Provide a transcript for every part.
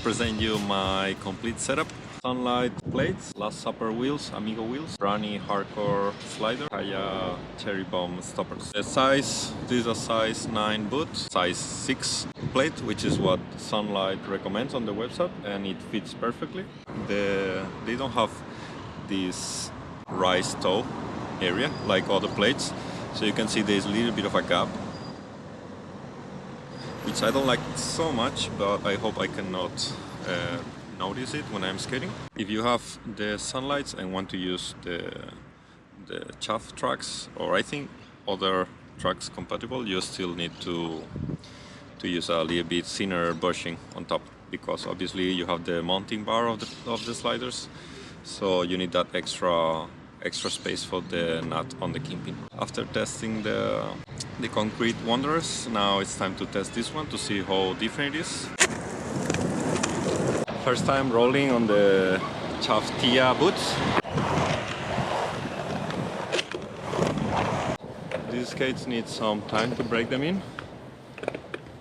present you my complete setup. Sunlite plates, Last Supper wheels, Amigo wheels, Brunny hardcore slider, Kaya cherry bomb stoppers. The size, this is a size 9 boot, size 6 plate, which is what Sunlite recommends on the website, and it fits perfectly. They don't have this rise toe area like other plates, so you can see there's a little bit of a gap, which I don't like so much, but I hope I cannot notice it when I'm skating. If you have the Sunlights and want to use the Chuffed tracks, or I think other tracks compatible, you still need to use a little bit thinner bushing on top, because obviously you have the mounting bar of the sliders, so you need that extra space for the nut on the kingpin. After testing the concrete Wanderers, now it's time to test this one to see how different it is. First time rolling on the Chuffed Tia boots. These skates need some time to break them in.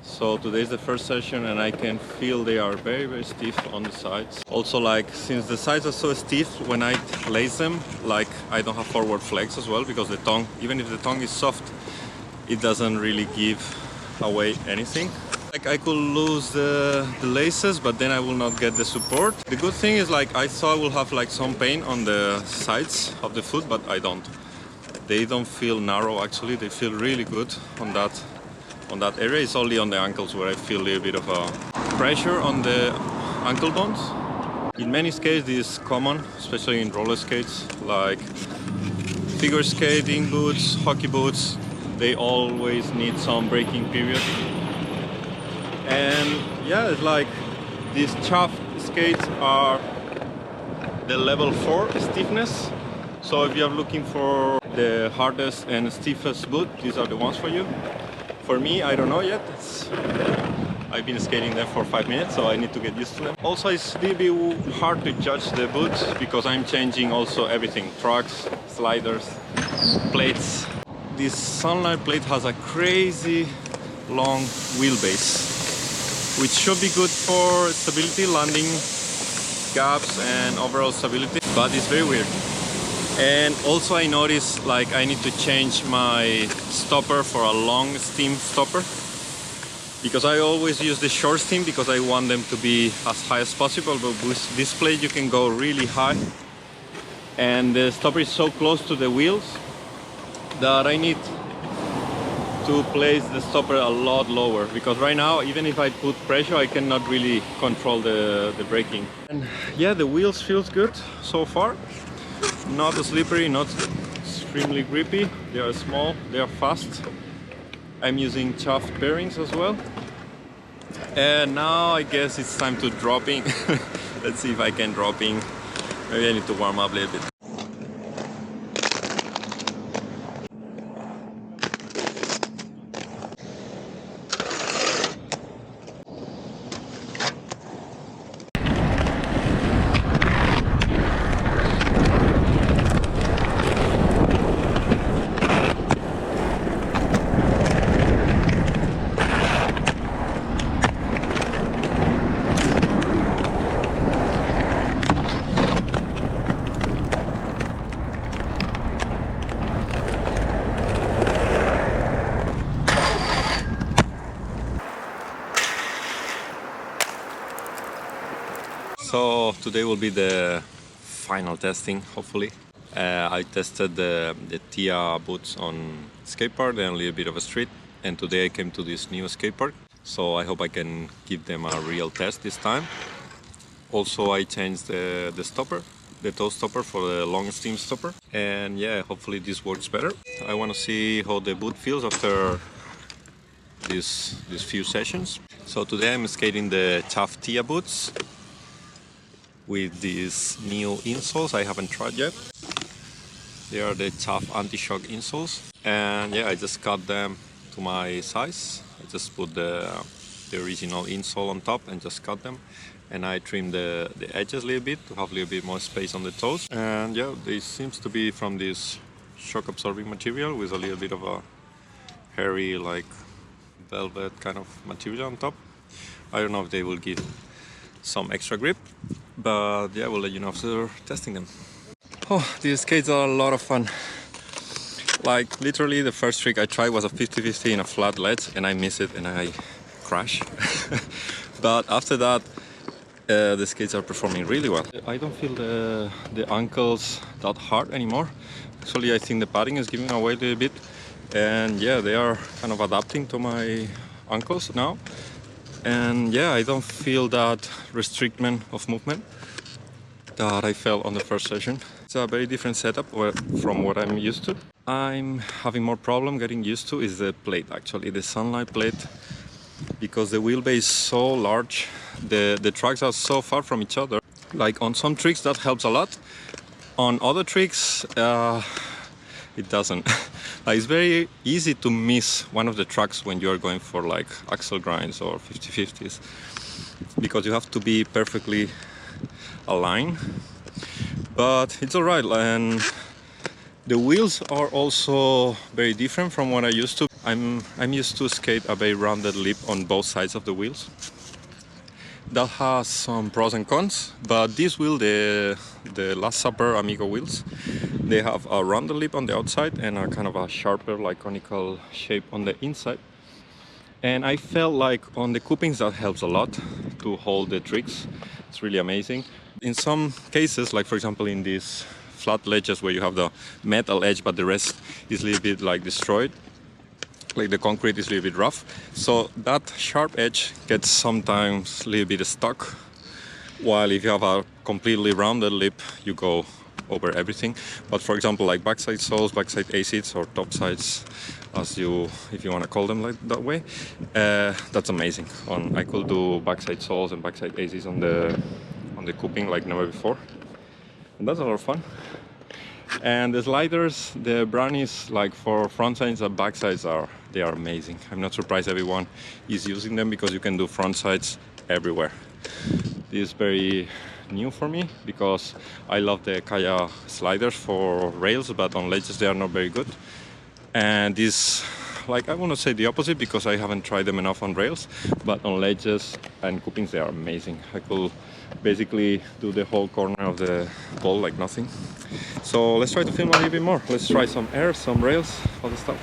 So today is the first session and I can feel they are very, very stiff on the sides. Also, like, since the sides are so stiff, when I lace them, like, I don't have forward flex as well, because the tongue, even if the tongue is soft, it doesn't really give away anything. Like, I could lose the laces, but then I will not get the support. The good thing is, like, I thought I will have like some pain on the sides of the foot, but I don't. They don't feel narrow actually, they feel really good on that area. It's only on the ankles where I feel a little bit of a pressure on the ankle bones. In many skates this is common, especially in roller skates, like figure skating boots, hockey boots. They always need some braking period. And yeah, it's like these Chuffed skates are the level 4 stiffness. So if you're looking for the hardest and stiffest boot, these are the ones for you. For me, I don't know yet. I've been skating them for 5 minutes, so I need to get used to them. Also, it's a little bit hard to judge the boots because I'm changing also everything. Tracks, sliders, plates. This Sunlite plate has a crazy long wheelbase, which should be good for stability, landing, gaps, and overall stability, but it's very weird. And also I noticed, like, I need to change my stopper for a long steam stopper, because I always use the short steam because I want them to be as high as possible, but with this plate you can go really high, and the stopper is so close to the wheels that I need to place the stopper a lot lower, because right now, even if I put pressure, I cannot really control the braking. And yeah, the wheels feels good so far. Not slippery, not extremely grippy. They are small, they are fast. I'm using Chuffed bearings as well. And now I guess it's time to dropping. Let's see if I can dropping. Maybe I need to warm up a little bit. So today will be the final testing, hopefully. I tested the Tia boots on skate park and a little bit of a street, and today I came to this new skate park, so I hope I can give them a real test this time. Also, I changed the stopper, the toe stopper, for the long steam stopper, and yeah, hopefully this works better. I want to see how the boot feels after these few sessions. So today I'm skating the Chuffed Tia boots with these new insoles I haven't tried yet. They are the Chuffed anti-shock insoles, and yeah, I just cut them to my size. I just put the original insole on top and just cut them, and I trim the edges a little bit to have a little bit more space on the toes. And yeah, they seems to be from this shock absorbing material with a little bit of a hairy, like velvet kind of material on top. I don't know if they will give some extra grip. But yeah, we'll let you know after testing them. Oh, these skates are a lot of fun. Like literally the first trick I tried was a 50-50 in a flat ledge and I missed it and I crashed. But after that, the skates are performing really well. I don't feel the ankles that hard anymore. Actually, I think the padding is giving away a little bit. And yeah, they are kind of adapting to my ankles now. And yeah, I don't feel that restriction of movement that I felt on the first session. It's a very different setup from what I'm used to. I'm having more problem getting used to is the plate, actually, the Sunlite plate, because the wheelbase is so large, the tracks are so far from each other. Like on some tricks that helps a lot, on other tricks it doesn't. Like, it's very easy to miss one of the tracks when you're going for like axle grinds or 50-50s, because you have to be perfectly aligned. But it's alright, and the wheels are also very different from what I used to. I'm used to skate a very rounded lip on both sides of the wheels. That has some pros and cons, but this wheel, the Last Supper Amigo wheels, they have a rounded lip on the outside and a kind of a sharper, like conical shape on the inside. And I felt like on the coupings that helps a lot to hold the tricks. It's really amazing. In some cases, like for example in these flat ledges where you have the metal edge but the rest is a little bit like destroyed, like the concrete is a little bit rough, so that sharp edge gets sometimes a little bit stuck, while if you have a completely rounded lip you go over everything. But for example, like backside soles, backside A-seats, or top sides, if you want to call them like that way, that's amazing. I could do backside soles and backside A-seats on the couping like never before, and that's a lot of fun. And the sliders, the Brunnies, like for front sides and back sides, they are amazing. I'm not surprised everyone is using them because you can do front sides everywhere. This is very new for me because I love the Kaya sliders for rails, but on ledges they are not very good. And this, like, I want to say the opposite because I haven't tried them enough on rails, but on ledges and coupings they are amazing. I could basically do the whole corner of the ball like nothing. So let's try to film a little bit more. Let's try some air, some rails, all the stuff.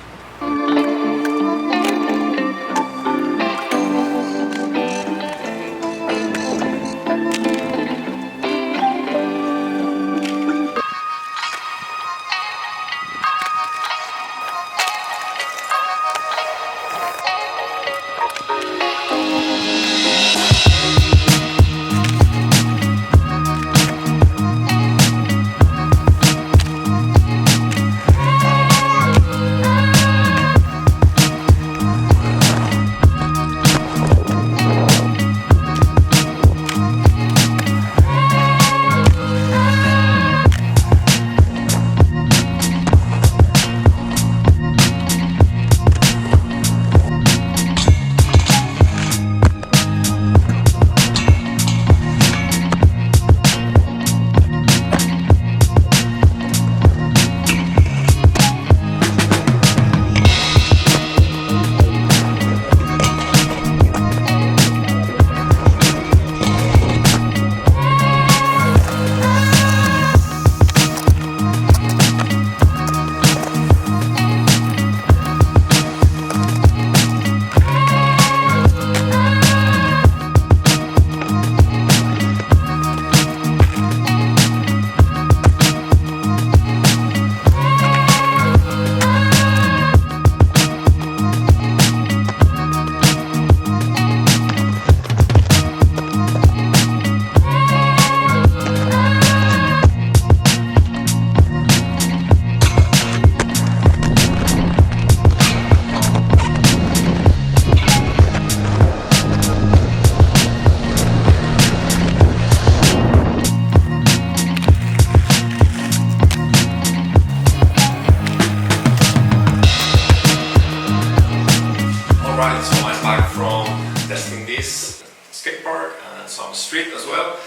street as well.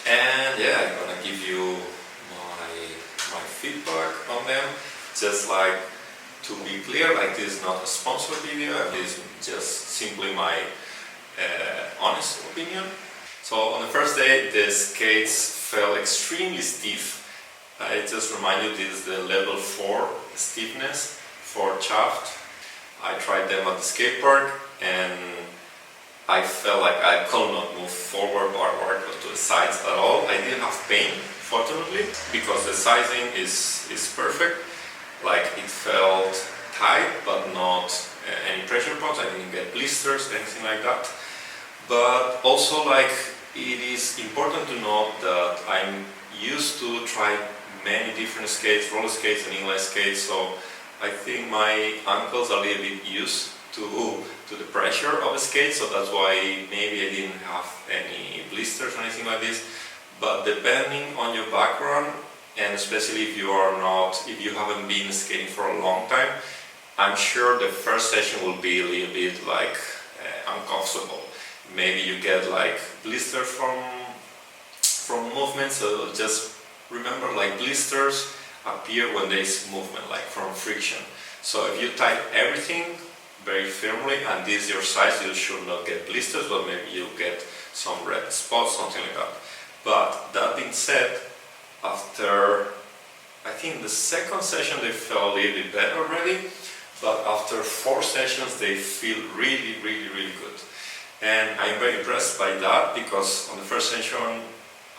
And yeah, I'm gonna give you my feedback on them. Just like, to be clear, like, this is not a sponsored video, and this is just simply my honest opinion. So on the first day the skates felt extremely stiff. I just remind you this is the level 4 stiffness for Chuffed. I tried them at the skate park and I felt like I could not move forward or backward or to the sides at all. I didn't have pain, fortunately, because the sizing is perfect. Like it felt tight but not any pressure points. I didn't get blisters, anything like that. But also like it is important to note that I'm used to try many different skates, roller skates and inline skates, so I think my ankles are a little bit used to the pressure of a skate, so that's why maybe I didn't have any blisters or anything like this. But depending on your background, and especially if you haven't been skating for a long time, I'm sure the first session will be a little bit like uncomfortable. Maybe you get like blisters from movement, so just remember like blisters appear when there is movement, like from friction. So if you tie everything very firmly and this is your size, you should not get blisters, but maybe you'll get some red spots, something like that. But that being said, after I think the second session they felt a little bit better already, but after 4 sessions they feel really good. And I'm very impressed by that because on the first session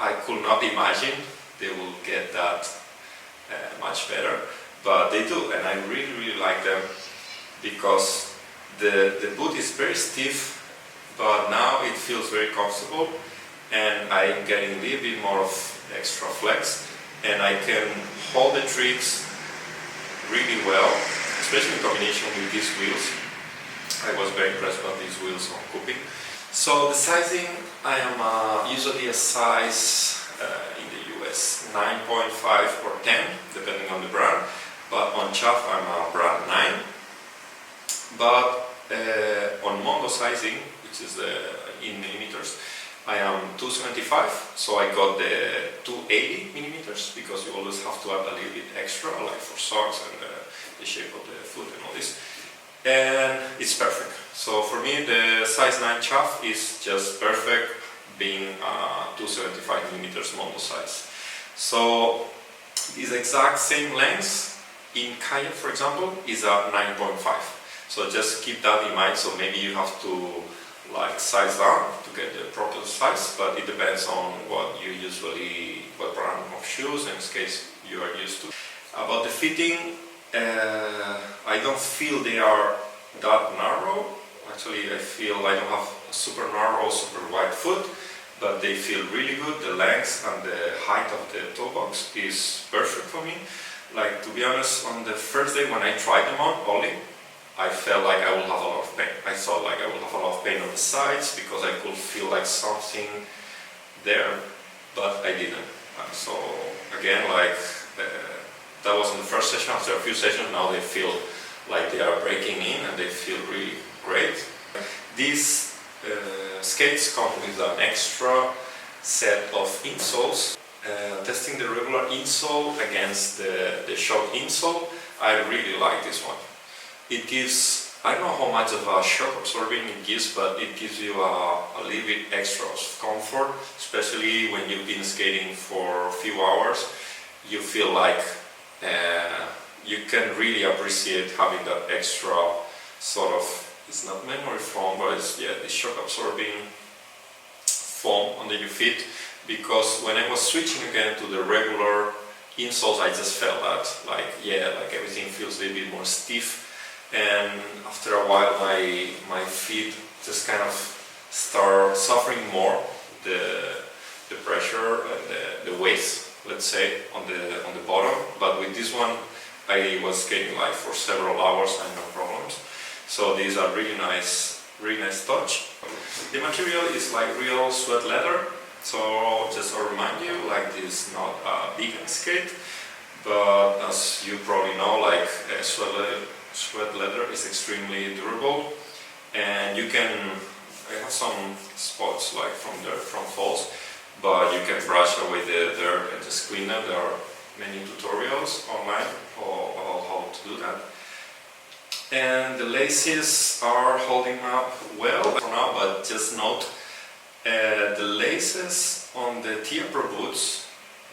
I could not imagine they will get that much better, but they do, and I really like them because the boot is very stiff, but now it feels very comfortable and I'm getting a little bit more of extra flex and I can hold the tricks really well, especially in combination with these wheels. I was very impressed by these wheels on Cooping. So the sizing, I am usually a size in the US 9.5 or 10 depending on the brand, but on Chuffed I'm a brand 9. But on Mondo sizing, which is in millimeters, I am 275, so I got the 280 millimeters because you always have to add a little bit extra, like for socks and the shape of the foot and all this. And it's perfect. So for me, the size 9 Chuffed is just perfect, being 275 millimeters Mondo size. So this exact same length in kayak, for example, is a 9.5. So just keep that in mind. So maybe you have to like size down to get the proper size, but it depends on what brand of shoes and skates you are used to. About the fitting, I don't feel they are that narrow. Actually, I feel I don't have a super narrow, super wide foot, but they feel really good. The length and the height of the toe box is perfect for me. Like, to be honest, on the first day when I tried them on only, I felt like I will have a lot of pain. I thought like I will have a lot of pain on the sides because I could feel like something there, but I didn't. So again, like that was in the first session. After a few sessions, now they feel like they are breaking in and they feel really great. These skates come with an extra set of insoles. Testing the regular insole against the shock insole, I really like this one. It gives, I don't know how much of a shock absorbing it gives, but it gives you a little bit extra of comfort, especially when you've been skating for a few hours. You feel like you can really appreciate having that extra sort of, it's not memory foam, but it's the shock absorbing foam under your feet, because when I was switching again to the regular insoles, I just felt that like everything feels a little bit more stiff. And after a while my feet just kind of start suffering more the pressure and the weight, let's say, on the bottom. But with this one I was skating like for several hours and no problems. So these are really nice touch. The material is like real sweat leather, so just to remind you, like this is not a vegan skate, but as you probably know, like sweat leather is extremely durable, and you can have some spots like from falls, but you can brush away the dirt and just clean them. There are many tutorials online about how to do that. And the laces are holding up well for now, but just note The laces on the Tia Pro boots,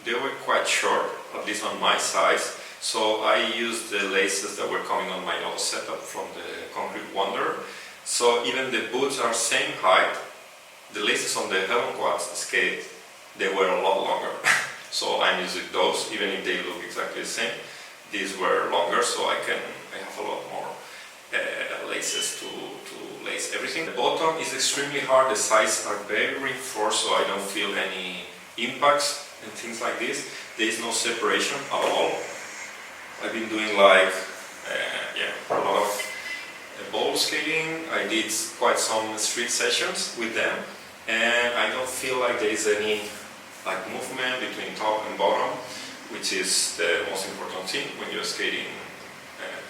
they were quite short, at least on my size, so I used the laces that were coming on my old setup from the Concrete Wonder. So even the boots are same height, the laces on the Helen Quads skate, they were a lot longer. So I'm using those, even if they look exactly the same. These were longer, so I have a lot more laces to lace everything. The bottom is extremely hard, the sides are very reinforced, so I don't feel any impacts and things like this. There is no separation at all. I've been doing like a lot of bowl skating. I did quite some street sessions with them, and I don't feel like there is any like movement between top and bottom, which is the most important thing when you're skating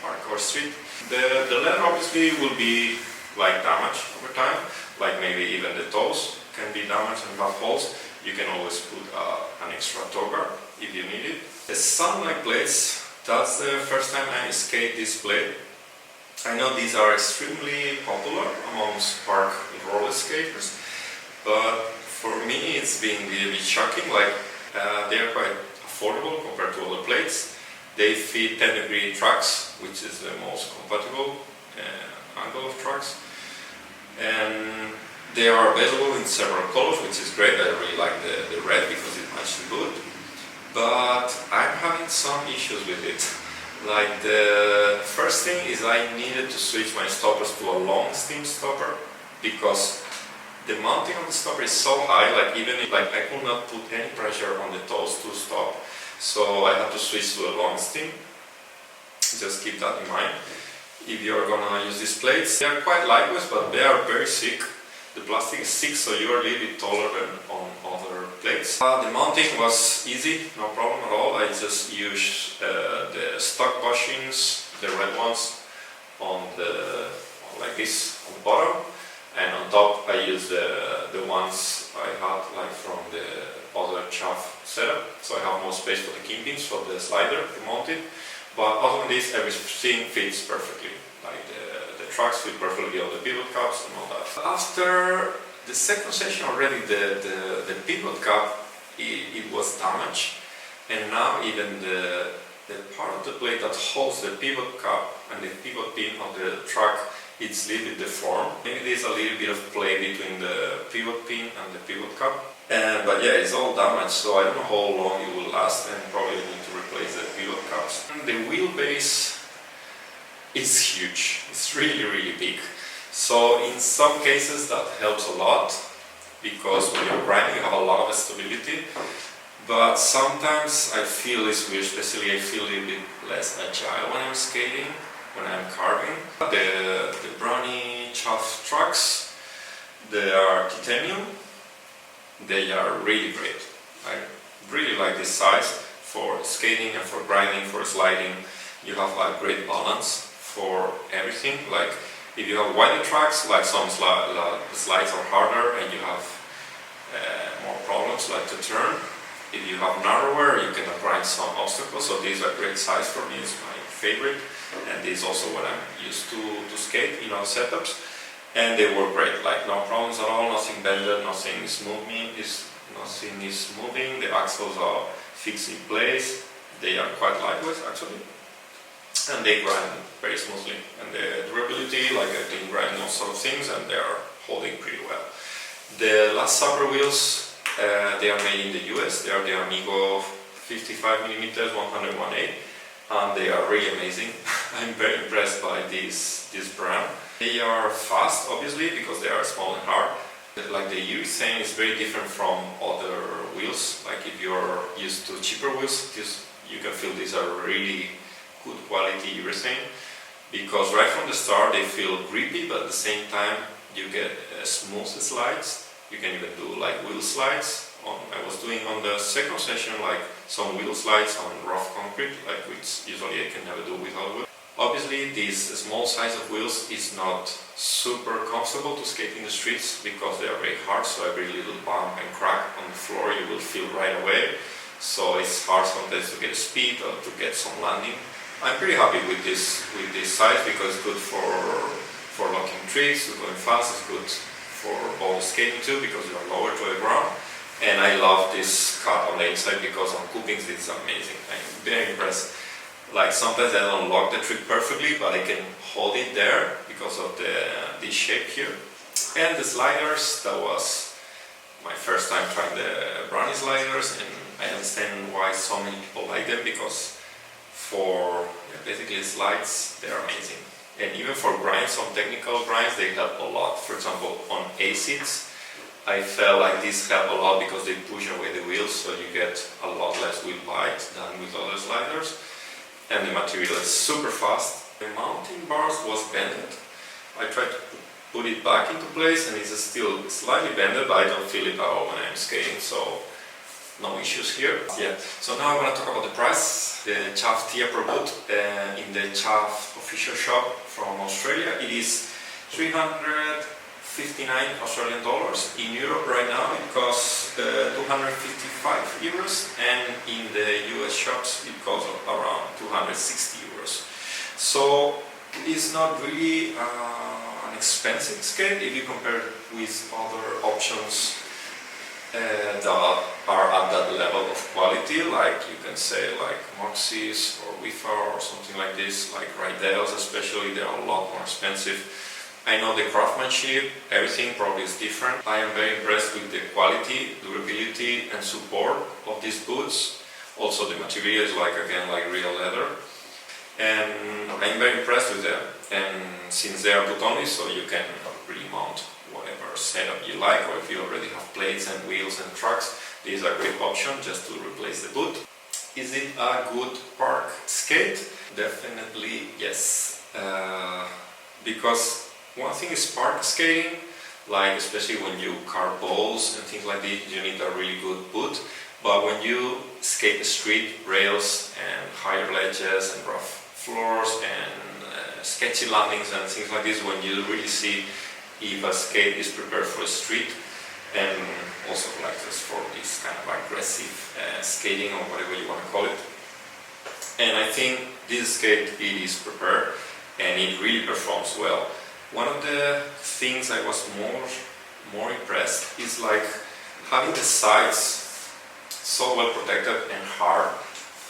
park or street. The leather obviously will be like damaged over time, like maybe even the toes can be damaged and have holes. You can always put an extra toe guard if you need it. The Sunlite blades, that's the first time I skate this blade. I know these are extremely popular amongst park roller skaters, but for me it's been a bit shocking. Like they are quite affordable compared to other blades. They fit 10-degree tracks, which is the most compatible angle of tracks, and they are available in several colors, which is great. I really like the red because it matches the boot, but I'm having some issues with it. Like the first thing is I needed to switch my stoppers to a long stem stopper because the mounting of the stopper is so high, like even if I could not put any pressure on the toes to stop, so I had to switch to a long stem. Just keep that in mind if you're gonna use these plates. They are quite lightweight, but they are very thick. The plastic is thick, so you are a little bit taller than on other plates. The mounting was easy, no problem at all. I just used the stock bushings, the red ones, like this on the bottom, and on top I used the ones I had like from the other Chuffed setup. So I have more space for the kingpins, for the slider to mount it. But other than this, everything fits perfectly. Like the tracks fit perfectly, all the pivot caps and all that. After the second session already, the pivot cap, it was damaged. And now even the part of the plate that holds the pivot cap and the pivot pin of the track, it's a little bit deformed. Maybe there's a little bit of play between the pivot pin and the pivot cap. But yeah, it's all damaged, so I don't know how long it will last, and probably need to replace the pivot caps. And the wheelbase is huge. It's really, really big. So in some cases that helps a lot, because when you're grinding you have a lot of stability. But sometimes I feel it's weird, especially I feel a little bit less agile when I'm skating, when I'm carving. The Brunny Chuffed trucks, they are titanium. They are really great. I really like this size for skating and for grinding, for sliding. You have like great balance for everything. Like if you have wider tracks, like some slides are harder and you have more problems like to turn. If you have narrower, you can grind some obstacles. So these are great size for me. It's my favorite, and this is also what I'm used to skate in our setups. And they were great, like no problems at all, nothing bended, nothing is moving, the axles are fixed in place, they are quite lightweight actually, and they grind very smoothly. And the durability, like I can grind all sorts of things, and they are holding pretty well. The Last Supper wheels, they are made in the US, they are the Amigo 55mm 101A, and they are really amazing. I'm very impressed by this brand. They are fast, obviously, because they are small and hard. Like the urethane is very different from other wheels. Like if you're used to cheaper wheels, you can feel these are really good quality urethane, because right from the start they feel grippy, but at the same time you get smooth slides. You can even do like wheel slides. I was doing on the second session like some wheel slides on rough concrete, like which usually I can never do without wheels. Obviously, this small size of wheels is not super comfortable to skate in the streets because they are very hard, so every little bump and crack on the floor you will feel right away. So it's hard sometimes to get speed or to get some landing. I'm pretty happy with this size because it's good for locking tricks, going fast, it's good for all skating too, because you are lower to the ground. And I love this cut on the inside because on Coopings it's amazing. I'm very impressed. Like sometimes I don't lock the trick perfectly, but I can hold it there because of this shape here. And the sliders, that was my first time trying the Brunny sliders, and I understand why so many people like them, because for basically slides, they're amazing. And even for grinds, some technical grinds, they help a lot. For example, on A-seats, I felt like this helped a lot because they push away the wheels, so you get a lot less wheel bite than with other sliders. And the material is super fast. The mounting bars was bended. I tried to put it back into place and it's still slightly bended, but I don't feel it at all when I'm skating, so no issues here. Yeah. So now I want to talk about the price. The Chuffed Tia Pro boot in the Chuffed official shop from Australia, it is 359 Australian dollars. In Europe right now it costs 255 euros, and in the US shops it costs around 260 euros. So it's not really an expensive skate if you compare it with other options that are at that level of quality, like you can say like Moxie's or Wifar or something like this, like Rydell's especially, they are a lot more expensive. I know the craftsmanship, everything probably is different. I am very impressed with the quality, durability and support of these boots. Also the material is like real leather. And I'm very impressed with them. And since they are boot only, so you can really mount whatever setup you like, or if you already have plates and wheels and trucks, this is a great option just to replace the boot. Is it a good park skate? Definitely yes. Because one thing is park skating, like especially when you carve balls and things like this, you need a really good boot. But when you skate the street, rails and higher ledges and rough floors and sketchy landings and things like this, when you really see if a skate is prepared for a street, and also like just for this kind of aggressive skating or whatever you want to call it. And I think this skate, it is prepared and it really performs well. One of the things I was more impressed is like having the sides so well protected and hard.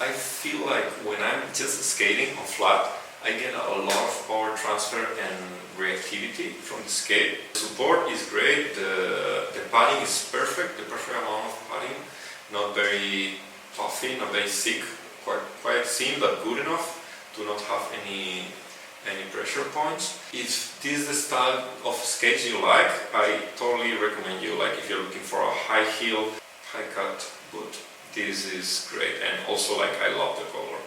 I feel like when I'm just skating on flat, I get a lot of power transfer and reactivity from the skate. The support is great, the padding is perfect, the perfect amount of padding, not very puffy, not very thick, quite thin but good enough to not have any pressure points. If this is the style of skates you like, I totally recommend you, like if you're looking for a high heel, high cut boot, this is great. And also like I love the color.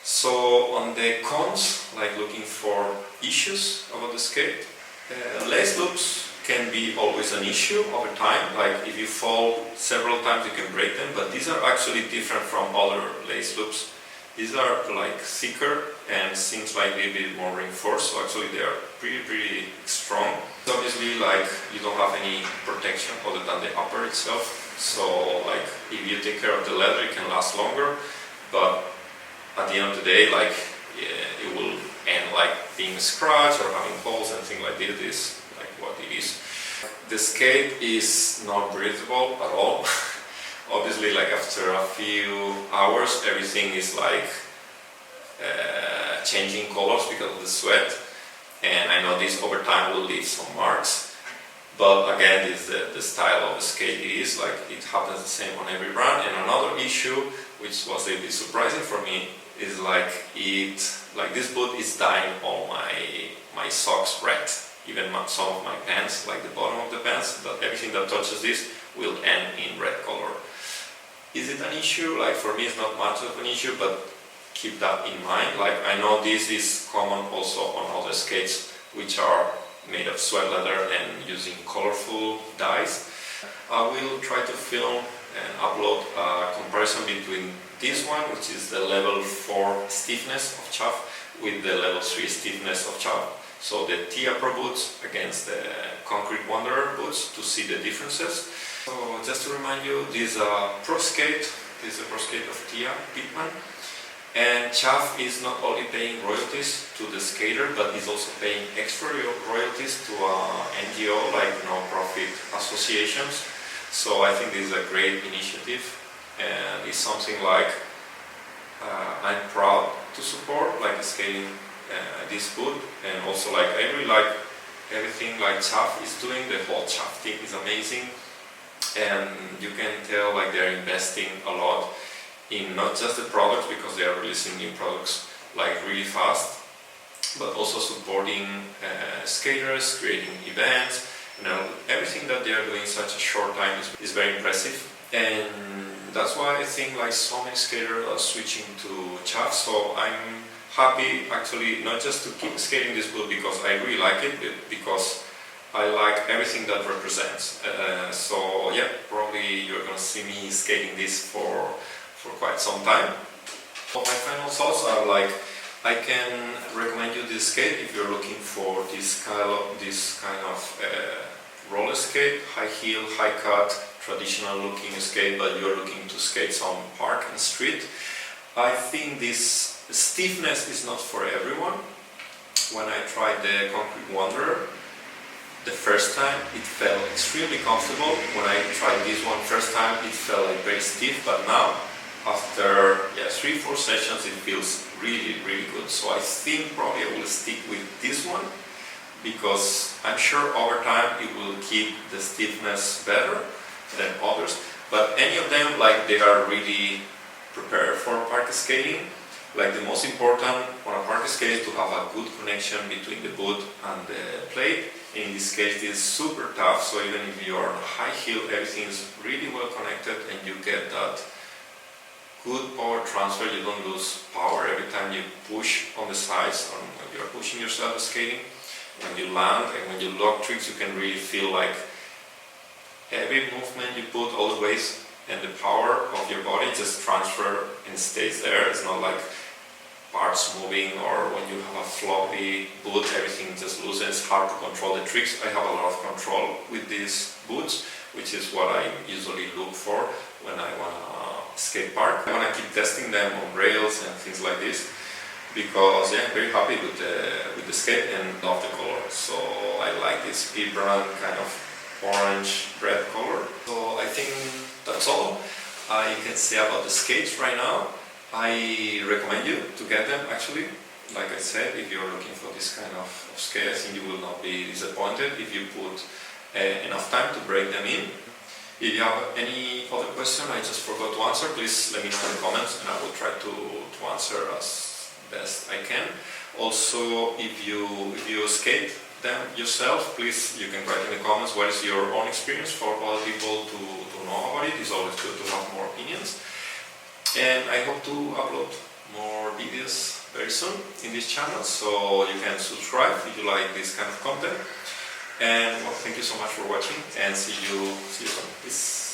So on the cons, like looking for issues about the skate, lace loops can be always an issue over time. Like if you fall several times you can break them, but these are actually different from other lace loops. These are like thicker and seems like they're a bit more reinforced, so actually they are pretty strong. Obviously like you don't have any protection other than the upper itself, so like if you take care of the leather it can last longer, but at the end of the day, like it will end like being scratched or having holes and things like this. This is like what it is. The skate is not breathable at all. Obviously, like after a few hours, everything is like changing colors because of the sweat. And I know this over time will leave some marks. But again, this is the style of the skate it is. Like it happens the same on every brand. And another issue, which was a bit surprising for me, is like this boot is dyeing all my socks red. Even some of my pants, like the bottom of the pants, that everything that touches this will end in red color. Is it an issue? Like for me it's not much of an issue, but keep that in mind. Like I know this is common also on other skates which are made of sweat leather and using colorful dyes. I will try to film and upload a comparison between this one, which is the level 4 stiffness of Chuffed, with the level 3 stiffness of Chuffed. So the Tia Pro boots against the Concrete Wanderer boots to see the differences. So just to remind you, this is a pro skate. This is a pro skate of Tia Pitman. And Chuffed is not only paying royalties to the skater, but is also paying extra royalties to NGO like non-profit associations. So I think this is a great initiative, and it's something like I'm proud to support, like skating this boot, and also like I really like everything like Chuffed is doing. The whole Chuffed team is amazing, and you can tell like they're investing a lot in not just the products, because they are releasing new products like really fast, but also supporting skaters, creating events. You know, everything that they are doing in such a short time is very impressive, and that's why I think like so many skaters are switching to Chuffed. So I'm happy actually not just to keep skating this boot because I really like it, but because I like everything that represents. So yeah, probably you're gonna see me skating this for quite some time. My final thoughts are like, I can recommend you this skate if you're looking for this kind of roller skate, high heel, high cut, traditional looking skate, but you're looking to skate some park and street. I think this stiffness is not for everyone. When I tried the Concrete Wanderer, the first time it felt extremely comfortable. When I tried this one first time, it felt like very stiff, but now after 3-4 sessions it feels really good. So I think probably I will stick with this one, because I'm sure over time it will keep the stiffness better than others. But any of them, like, they are really prepared for park skating. Like, the most important on a park skate is to have a good connection between the boot and the plate. In this case, it is super tough, so even if you are on a high heel, everything is really well connected, and you get that good power transfer. You don't lose power every time you push on the sides, or when you are pushing yourself skating. When you land and when you lock tricks, you can really feel like every movement you put, all the weight and the power of your body just transfer and stays there. It's not like parts moving, or when you have a floppy boot, everything just loosens. It's hard to control the tricks. I have a lot of control with these boots, which is what I usually look for when I want to skate park. I want to keep testing them on rails and things like this, because I'm very happy with the skate and love the color. So I like this vibrant kind of orange red color. So I think that's all I can say about the skates right now. I recommend you to get them actually. Like I said, if you're looking for this kind of skate, I think you will not be disappointed if you put enough time to break them in. If you have any other question I just forgot to answer, please let me know in the comments, and I will try to answer as best I can. Also, if you skate them yourself, please, you can write in the comments what is your own experience for other people to know about it. It's always good to have more opinions. And I hope to upload more videos very soon in this channel, so you can subscribe if you like this kind of content. And well, thank you so much for watching, and see you soon. Peace.